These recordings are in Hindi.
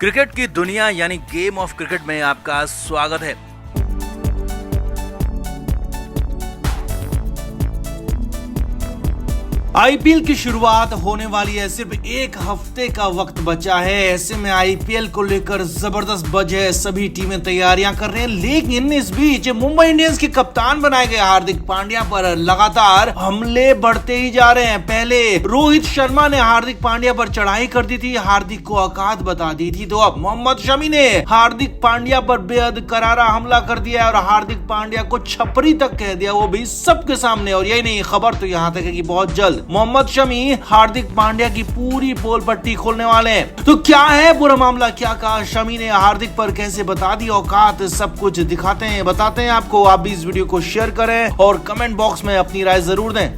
क्रिकेट की दुनिया यानी गेम ऑफ क्रिकेट में आपका स्वागत है। आईपीएल की शुरुआत होने वाली है, सिर्फ एक हफ्ते का वक्त बचा है। ऐसे में आईपीएल को लेकर जबरदस्त बज है, सभी टीमें तैयारियां कर रहे हैं। लेकिन इस बीच मुंबई इंडियंस के कप्तान बनाए गए हार्दिक पांड्या पर लगातार हमले बढ़ते ही जा रहे हैं। पहले रोहित शर्मा ने हार्दिक पांड्या पर चढ़ाई कर दी थी, हार्दिक को औकात बता दी थी, तो अब मोहम्मद शमी ने हार्दिक पांड्या पर बेहद करारा हमला कर दिया और हार्दिक पांड्या को छपरी तक कह दिया, वो भी सबके सामने। और यही नहीं, खबर तो यहाँ तक है कि बहुत जल्द मोहम्मद शमी हार्दिक पांड्या की पूरी पोल पट्टी खोलने वाले हैं। तो क्या है पूरा मामला, क्या कहा शमी ने, हार्दिक पर कैसे बता दी औकात, सब कुछ दिखाते हैं, बताते हैं आपको। आप भी इस वीडियो को शेयर करें और कमेंट बॉक्स में अपनी राय जरूर दें।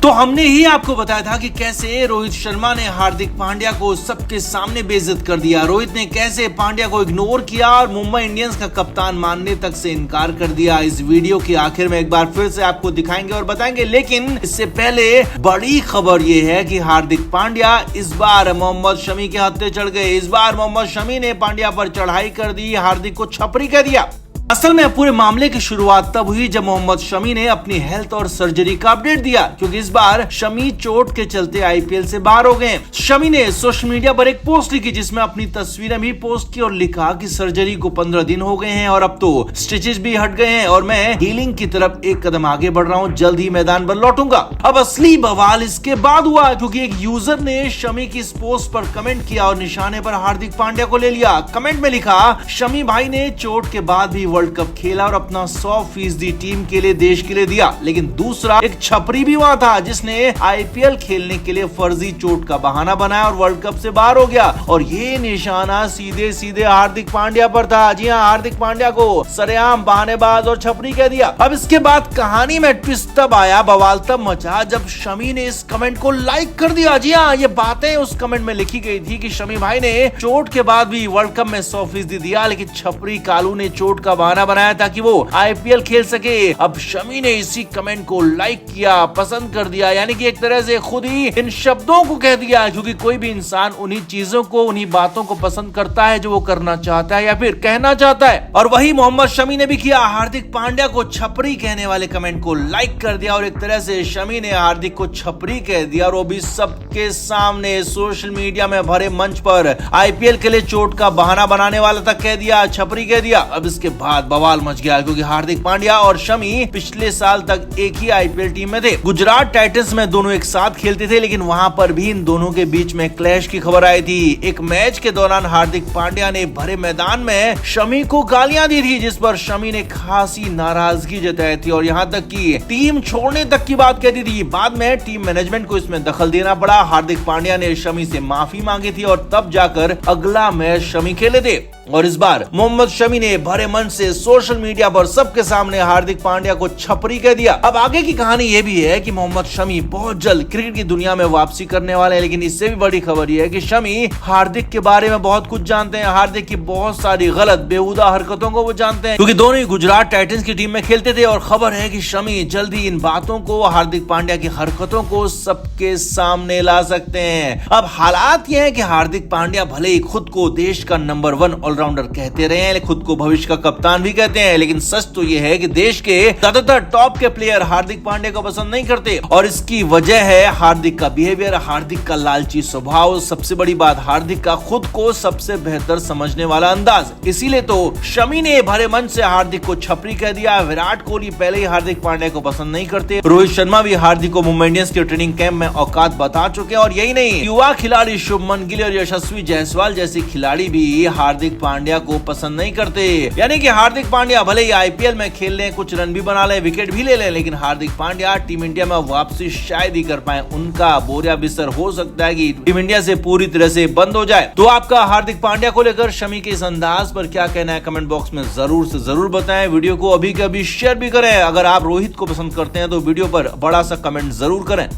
तो हमने ही आपको बताया था कि कैसे रोहित शर्मा ने हार्दिक पांड्या को सबके सामने बेइज्जत कर दिया। रोहित ने कैसे पांड्या को इग्नोर किया और मुंबई इंडियंस का कप्तान मानने तक से इनकार कर दिया। इस वीडियो के आखिर में एक बार फिर से आपको दिखाएंगे और बताएंगे। लेकिन इससे पहले बड़ी खबर यह है कि हार्दिक पांड्या इस बार मोहम्मद शमी के हत्थे चढ़ गए। इस बार मोहम्मद शमी ने पांड्या पर चढ़ाई कर दी, हार्दिक को छपरी कह दिया। असल में पूरे मामले की शुरुआत तब हुई जब मोहम्मद शमी ने अपनी हेल्थ और सर्जरी का अपडेट दिया, क्योंकि इस बार शमी चोट के चलते आईपीएल से बाहर हो गए। शमी ने सोशल मीडिया पर एक पोस्ट लिखी जिसमें अपनी तस्वीरें भी पोस्ट की और लिखा कि सर्जरी को 15 दिन हो गए हैं और अब तो स्टिचेस भी हट गए हैं और मैं हीलिंग की तरफ एक कदम आगे बढ़ रहा हूं, जल्द ही मैदान पर लौटूंगा। अब असली बवाल इसके बाद हुआ, क्योंकि एक यूजर ने शमी की इस पोस्ट पर कमेंट किया और निशाने पर हार्दिक पांड्या को ले लिया। कमेंट में लिखा, शमी भाई ने चोट के बाद भी वर्ल्ड कप खेला और अपना 100% टीम के लिए, देश के लिए दिया। लेकिन दूसरा एक छपरी भी वहां था जिसने आईपीएल खेलने के लिए फर्जी चोट का बहाना बनाया और वर्ल्ड कप से बाहर हो गया। और ये निशाना सीधे सीधे हार्दिक पांड्या पर था। जी हाँ, हार्दिक पांड्या को सरेआम बहानेबाज और छपरी कह दिया। अब इसके बाद कहानी में ट्विस्ट तब आया, बवाल तब मचा जब शमी ने इस कमेंट को लाइक कर दिया। जी हाँ, ये बातें उस कमेंट में लिखी गई थी कि शमी भाई ने चोट के बाद भी वर्ल्ड कप में 100% दिया, लेकिन छपरी कालू ने चोट का बहाना बनाया ताकि वो आईपीएल खेल सके। अब शमी ने इसी कमेंट को लाइक किया, पसंद कर दिया, यानी कि एक तरह से खुद ही इन शब्दों को कह दिया, क्योंकि कोई भी इंसान उन्हीं चीजों को, उन्हीं बातों को पसंद करता है जो वो करना चाहता है या फिर कहना चाहता है। और वही मोहम्मद शमी ने भी किया, हार्दिक पांड्या को छपरी कहने वाले कमेंट को लाइक कर दिया और एक तरह से शमी ने हार्दिक को छपरी कह दिया और वो भी सबके सामने सोशल मीडिया में भरे मंच पर आईपीएल के लिए चोट का बहाना बनाने वाला तक कह दिया, छपरी कह दिया। अब इसके बाद बवाल मच गया, क्योंकि हार्दिक पांड्या और शमी पिछले साल तक एक ही आईपीएल टीम में थे। गुजरात टाइटंस में दोनों एक साथ खेलते थे, लेकिन वहां पर भी इन दोनों के बीच में क्लैश की खबर आई थी। एक मैच के दौरान हार्दिक पांड्या ने भरे मैदान में शमी को गालियां दी थी, जिस पर शमी ने खासी नाराजगी जताई थी और यहां तक कि टीम छोड़ने तक की बात कहती थी। बाद में टीम मैनेजमेंट को इसमें दखल देना पड़ा। हार्दिक पांड्या ने शमी से माफी मांगी थी और तब जाकर अगला मैच शमी खेले थे। और इस बार मोहम्मद शमी ने भरे मन से सोशल मीडिया पर सबके सामने हार्दिक पांड्या को छपरी कह दिया। अब आगे की कहानी यह भी है कि मोहम्मद शमी बहुत जल्द क्रिकेट की दुनिया में वापसी करने वाले हैं। लेकिन इससे भी बड़ी खबर यह है कि शमी हार्दिक के बारे में बहुत कुछ जानते हैं, हार्दिक की बहुत सारी गलत बेहुदा हरकतों को वो जानते हैं, क्योंकि दोनों ही गुजरात टाइटंस की टीम में खेलते थे। और खबर है कि शमी जल्द ही इन बातों को, हार्दिक पांड्या की हरकतों को सबके सामने ला सकते हैं। अब हालात यह है कि हार्दिक पांड्या भले ही खुद को देश का नंबर 1 ऑलराउंडर कहते रहे हैं, खुद को भविष्य का कप्तान भी कहते हैं, लेकिन सच तो यह है कि देश के ज्यादातर टॉप के प्लेयर हार्दिक पांड्या को पसंद नहीं करते और इसकी वजह है हार्दिक का बिहेवियर, हार्दिक का लालची स्वभाव, सबसे बड़ी बात हार्दिक का खुद को सबसे बेहतर समझने वाला अंदाज। इसीलिए तो शमी ने भरे मन से हार्दिक को छपरी कह दिया। विराट कोहली पहले ही हार्दिक पांड्या को पसंद नहीं करते, रोहित शर्मा भी हार्दिक को मुंबई इंडियंस के ट्रेनिंग कैंप में औकात बता चुके हैं। और यही नहीं, युवा खिलाड़ी शुभमन गिल और यशस्वी जायसवाल जैसे खिलाड़ी भी हार्दिक पांड्या को पसंद नहीं करते। यानी कि हार्दिक पांड्या भले ही आईपीएल में खेल लें, कुछ रन भी बना लें, विकेट भी ले लें, लेकिन हार्दिक पांड्या टीम इंडिया में वापसी शायद ही कर पाए। उनका बोरिया बिस्तर हो सकता है कि टीम इंडिया से पूरी तरह से बंद हो जाए। तो आपका हार्दिक पांड्या को लेकर शमी के इस अंदाज पर क्या कहना है, कमेंट बॉक्स में जरूर से जरूर बताएं। वीडियो को अभी के अभी शेयर भी करें। अगर आप रोहित को पसंद करते हैं तो वीडियो पर बड़ा सा कमेंट जरूर करें।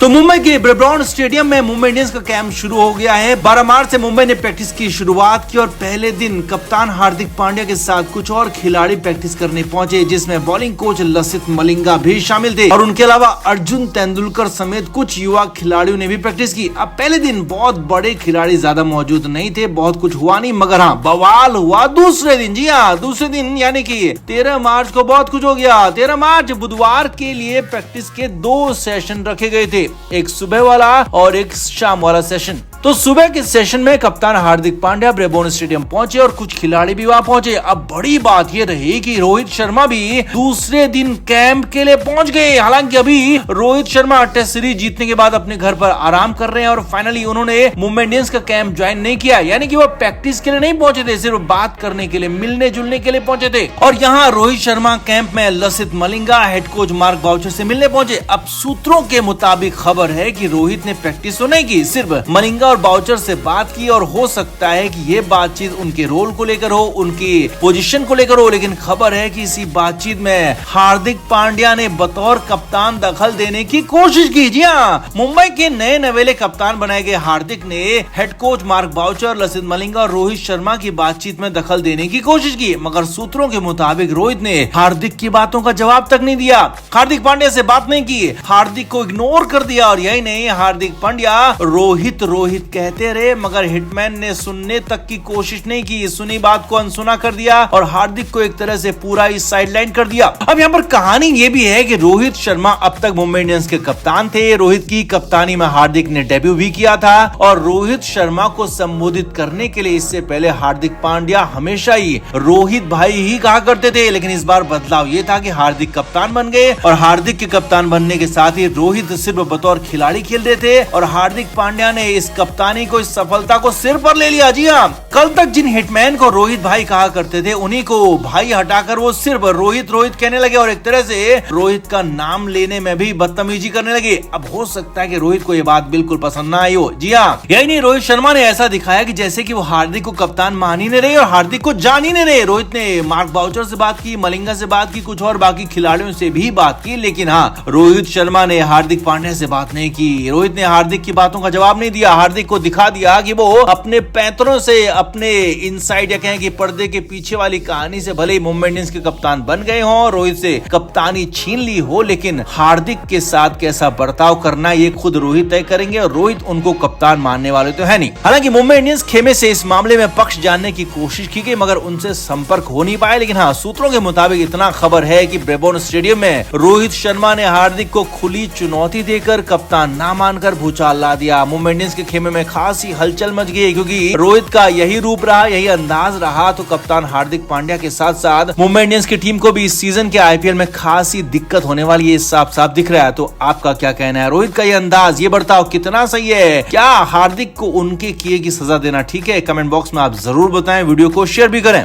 तो मुंबई के ब्रेबॉर्न स्टेडियम में मुंबई इंडियंस का कैंप शुरू हो गया है। 12 मार्च से मुंबई ने प्रैक्टिस की शुरुआत की और पहले दिन कप्तान हार्दिक पांड्या के साथ कुछ और खिलाड़ी प्रैक्टिस करने पहुंचे, जिसमें बॉलिंग कोच लसित मलिंगा भी शामिल थे और उनके अलावा अर्जुन तेंदुलकर समेत कुछ युवा खिलाड़ियों ने भी प्रैक्टिस की। अब पहले दिन बहुत बड़े खिलाड़ी ज्यादा मौजूद नहीं थे, बहुत कुछ हुआ नहीं, मगर हाँ बवाल हुआ दूसरे दिन। जी हाँ, दूसरे दिन यानी कि 13 मार्च को बहुत कुछ हो गया। 13 मार्च बुधवार के लिए प्रैक्टिस के 2 सेशन रखे गए थे, एक सुबह वाला और एक शाम वाला सेशन। तो सुबह के सेशन में कप्तान हार्दिक पांड्या ब्रेबॉर्न स्टेडियम पहुंचे और कुछ खिलाड़ी भी वहां पहुंचे। अब बड़ी बात यह रही कि रोहित शर्मा भी दूसरे दिन कैंप के लिए पहुंच गए। हालांकि अभी रोहित शर्मा टेस्ट सीरीज जीतने के बाद अपने घर पर आराम कर रहे हैं और फाइनली उन्होंने मुंबई इंडियंस का कैंप ज्वाइन नहीं किया, यानी कि वो प्रैक्टिस के लिए नहीं पहुंचे थे, सिर्फ बात करने के लिए, मिलने जुलने के लिए पहुंचे थे। और यहाँ रोहित शर्मा कैंप में Lasith Malinga head coach Mark Boucher से मिलने पहुंचे। अब सूत्रों के मुताबिक खबर है कि रोहित ने प्रैक्टिस तो नहीं की, सिर्फ मलिंगा बाउचर से बात की और हो सकता है कि ये बातचीत उनके रोल को लेकर हो, उनकी पोजीशन को लेकर हो। लेकिन खबर है कि इसी बातचीत में हार्दिक पांड्या ने बतौर कप्तान दखल देने की कोशिश की। जी हाँ, मुंबई के नए नवेले कप्तान बनाए गए हार्दिक ने head coach Mark Boucher, Lasith Malinga और रोहित शर्मा की बातचीत में दखल देने की कोशिश की, मगर सूत्रों के मुताबिक रोहित ने हार्दिक की बातों का जवाब तक नहीं दिया, हार्दिक पांड्या से बात नहीं की, हार्दिक को इग्नोर कर दिया। और यही नहीं, हार्दिक पांड्या रोहित रोहित कहते रहे, मगर हिटमैन ने सुनने तक की कोशिश नहीं की, सुनी बात को अनसुना कर दिया और हार्दिक को एक तरह से पूरा ही साइडलाइन कर दिया। अब यहाँ पर कहानी ये भी है कि रोहित शर्मा अब तक मुंबई इंडियंस के कप्तान थे। रोहित की कप्तानी में हार्दिक ने डेब्यू भी किया था और रोहित शर्मा को संबोधित करने के लिए इससे पहले हार्दिक पांड्या हमेशा ही रोहित भाई ही कहा करते थे। लेकिन इस बार बदलाव ये था कि हार्दिक कप्तान बन गए और हार्दिक के कप्तान बनने के साथ ही रोहित सिर्फ बतौर खिलाड़ी खेल रहे थे और हार्दिक पांड्या ने इस कप्तानी को, इस सफलता को सिर पर ले लिया। जी हाँ, कल तक जिन हिटमैन को रोहित भाई कहा करते थे, उन्हीं को भाई हटाकर वो सिर्फ रोहित रोहित कहने लगे और एक तरह से रोहित का नाम लेने में भी बदतमीजी करने लगे। अब हो सकता है कि रोहित को ये बात बिल्कुल पसंद ना आई हो। जी हाँ, यही नहीं, रोहित शर्मा ने ऐसा दिखाया कि जैसे कि वो हार्दिक को कप्तान मान ही नहीं रहे और हार्दिक को जान ही नहीं रहे। रोहित ने मार्क बाउचर से बात की, मलिंगा से बात की, कुछ और बाकी खिलाड़ियों से भी बात की, लेकिन हाँ, रोहित शर्मा ने हार्दिक पांड्या से बात नहीं की। रोहित ने हार्दिक की बातों का जवाब नहीं दिया, हार्दिक को दिखा दिया कि वो अपने पैंतरों से, अपने इनसाइड या कहें कि पर्दे के पीछे वाली कहानी से भले ही मुंबई इंडियंस के कप्तान बन गए हों, रोहित से कप्तानी छीन ली हो, लेकिन हार्दिक के साथ कैसा बर्ताव करना ये खुद रोहित तय करेंगे और रोहित उनको कप्तान मानने वाले तो है नहीं। हालांकि मुंबई इंडियंस खेमे से इस मामले में पक्ष जानने की कोशिश की गई, मगर उनसे संपर्क हो नहीं पाया। लेकिन हाँ, सूत्रों के मुताबिक इतना खबर है कि ब्रेबॉर्न स्टेडियम में रोहित शर्मा ने हार्दिक को खुली चुनौती देकर कप्तान ना मानकर भूचाल ला दिया। मुंबई इंडियंस के खेमे में खासी हलचल मच गई, क्योंकि रोहित का यही रूप रहा, यही अंदाज रहा, तो कप्तान हार्दिक पांड्या के साथ साथ मुंबई इंडियंस की टीम को भी इस सीजन के आईपीएल में खासी दिक्कत होने वाली है, साफ साफ दिख रहा है। तो आपका क्या कहना है? रोहित का ये अंदाज, ये बर्ताव कितना सही है? क्या हार्दिक को उनके किए की सजा देना ठीक है? कमेंट बॉक्स में आप जरूर बताएं, वीडियो को शेयर भी करें।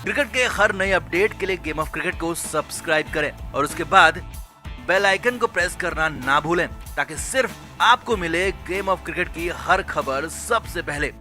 क्रिकेट के हर नए अपडेट के लिए गेम ऑफ क्रिकेट को सब्सक्राइब करें और उसके बाद बेल आइकन को प्रेस करना ना भूलें, ताकि सिर्फ आपको मिले गेम ऑफ क्रिकेट की हर खबर सबसे पहले।